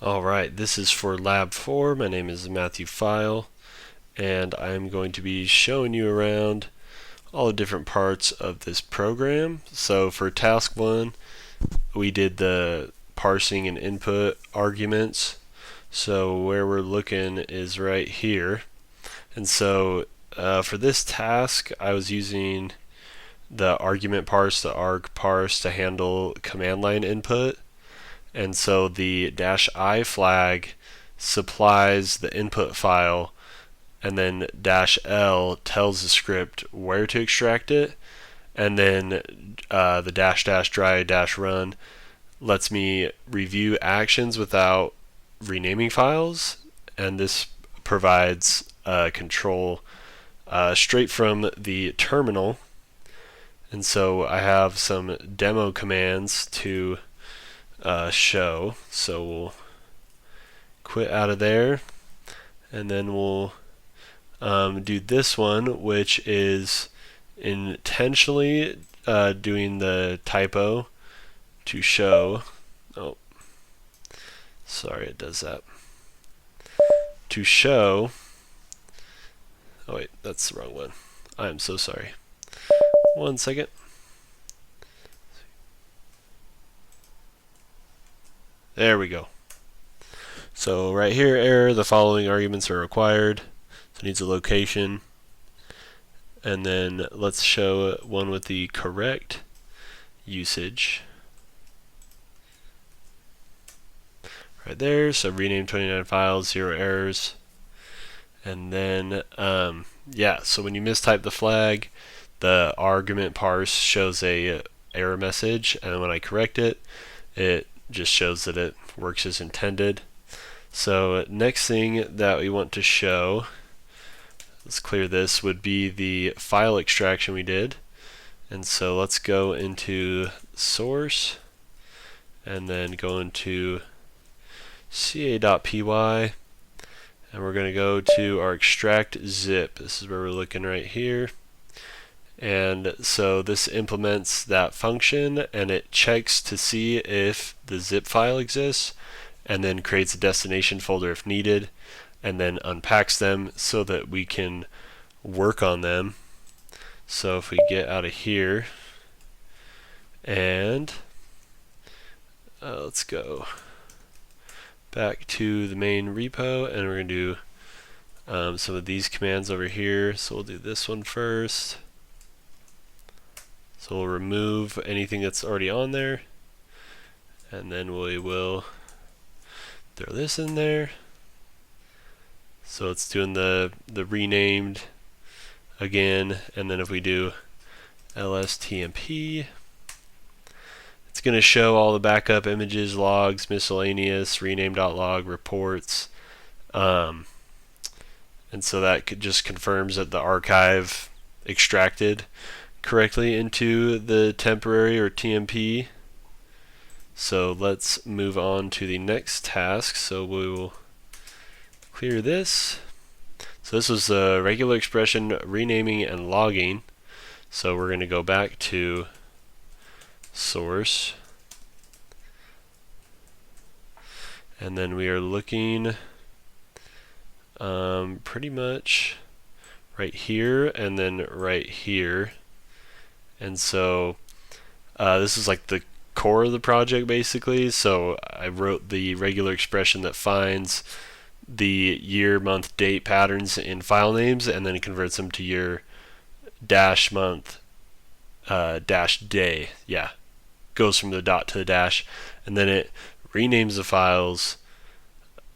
Alright, this is for Lab 4. My name is Matthew File, and I'm going to be showing you around all the different parts of this program. So for task 1, we did the parsing and input arguments. So where we're looking is right here. And so for this task, I was using the argument parse, the arg parse, to handle command line input. And so the -i flag supplies the input file, and then -l tells the script where to extract it, and then the --dry-run lets me review actions without renaming files, and this provides control straight from the terminal. And so I have some demo commands to show. So we'll quit out of there, and then we'll do this one, which is intentionally doing the typo to show. Oh, sorry, it does that. To show. Oh wait, that's the wrong one. I am so sorry. 1 second. There we go. So right here, error, the following arguments are required. So it needs a location. And then let's show one with the correct usage. Right there, so rename 29 files, 0 errors. And then, yeah, so when you mistype the flag, the argument parse shows a error message, and when I correct it, it just shows that it works as intended. So next thing that we want to show, let's clear this, would be the file extraction we did. And so let's go into source, and then go into ca.py, and we're going to go to our extract zip. This is where we're looking right here. And so this implements that function, and it checks to see if the zip file exists, and then creates a destination folder if needed, and then unpacks them so that we can work on them. So if we get out of here, and let's go back to the main repo, and we're going to do some of these commands over here. So we'll do this one first. So we'll remove anything that's already on there, and then we will throw this in there. So it's doing the renamed again, and then if we do lstmp, it's going to show all the backup images, logs, miscellaneous, rename.log, reports, and so that just confirms that the archive extracted correctly into the temporary or TMP. So let's move on to the next task. So we will clear this. So this was the regular expression renaming and logging. So we're going to go back to source, and then we are looking pretty much right here and then right here. And so this is like the core of the project basically. So I wrote the regular expression that finds the year, month, date patterns in file names, and then it converts them to year dash month dash day. Yeah, goes from the dot to the dash, and then it renames the files,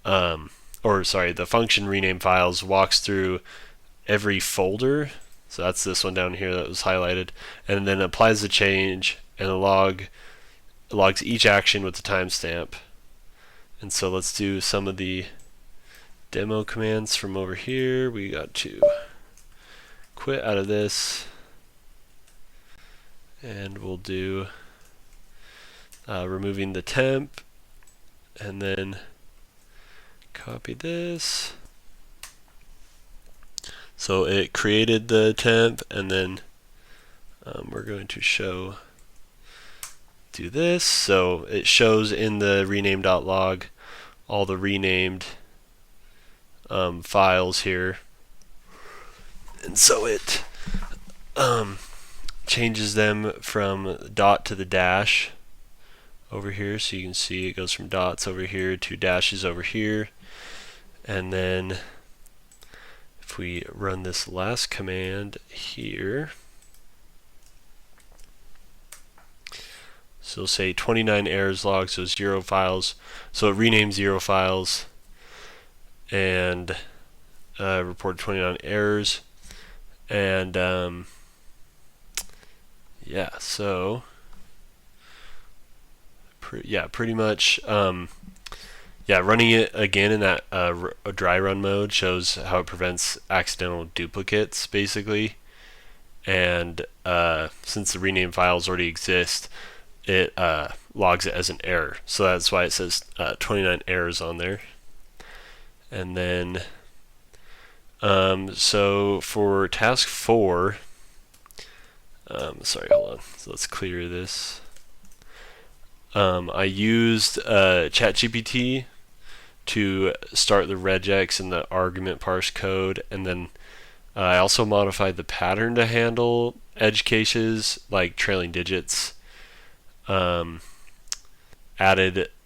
the function rename files walks through every folder. So that's this one down here that was highlighted, and then applies the change, and logs each action with the timestamp. And so let's do some of the demo commands from over here. We got to quit out of this, and we'll do removing the temp, and then copy this. So it created the temp, and then we're going to do this. So it shows in the rename.log all the renamed files here, and so it changes them from dot to the dash over here. So you can see it goes from dots over here to dashes over here. And then if we run this last command here, so it'll say 29 errors logged, so 0 files. So it renames 0 files and reported 29 errors. And yeah, so pretty much running it again in that dry run mode shows how it prevents accidental duplicates, basically. And since the rename files already exist, it logs it as an error. So that's why it says 29 errors on there. And then, so for task 4, sorry, hold on. So let's clear this. I used ChatGPT to start the regex and the argument parse code, and then I also modified the pattern to handle edge cases like trailing digits. Added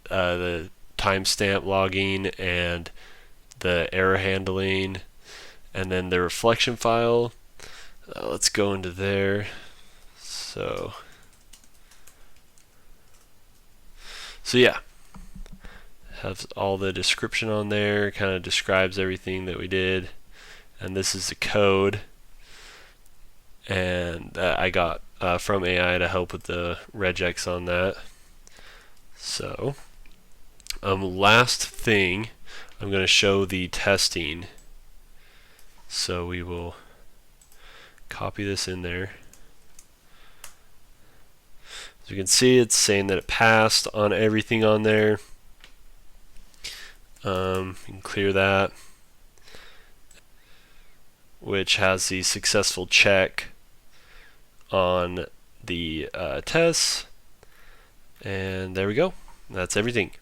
the timestamp logging and the error handling, and then the reflection file. Let's go into there. So yeah, has all the description on there, kind of describes everything that we did. And this is the code, and I got from AI to help with the regex on that. So last thing, I'm going to show the testing. So we will copy this in there. As you can see, it's saying that it passed on everything on there. You can clear that, which has the successful check on the tests. And there we go. That's everything.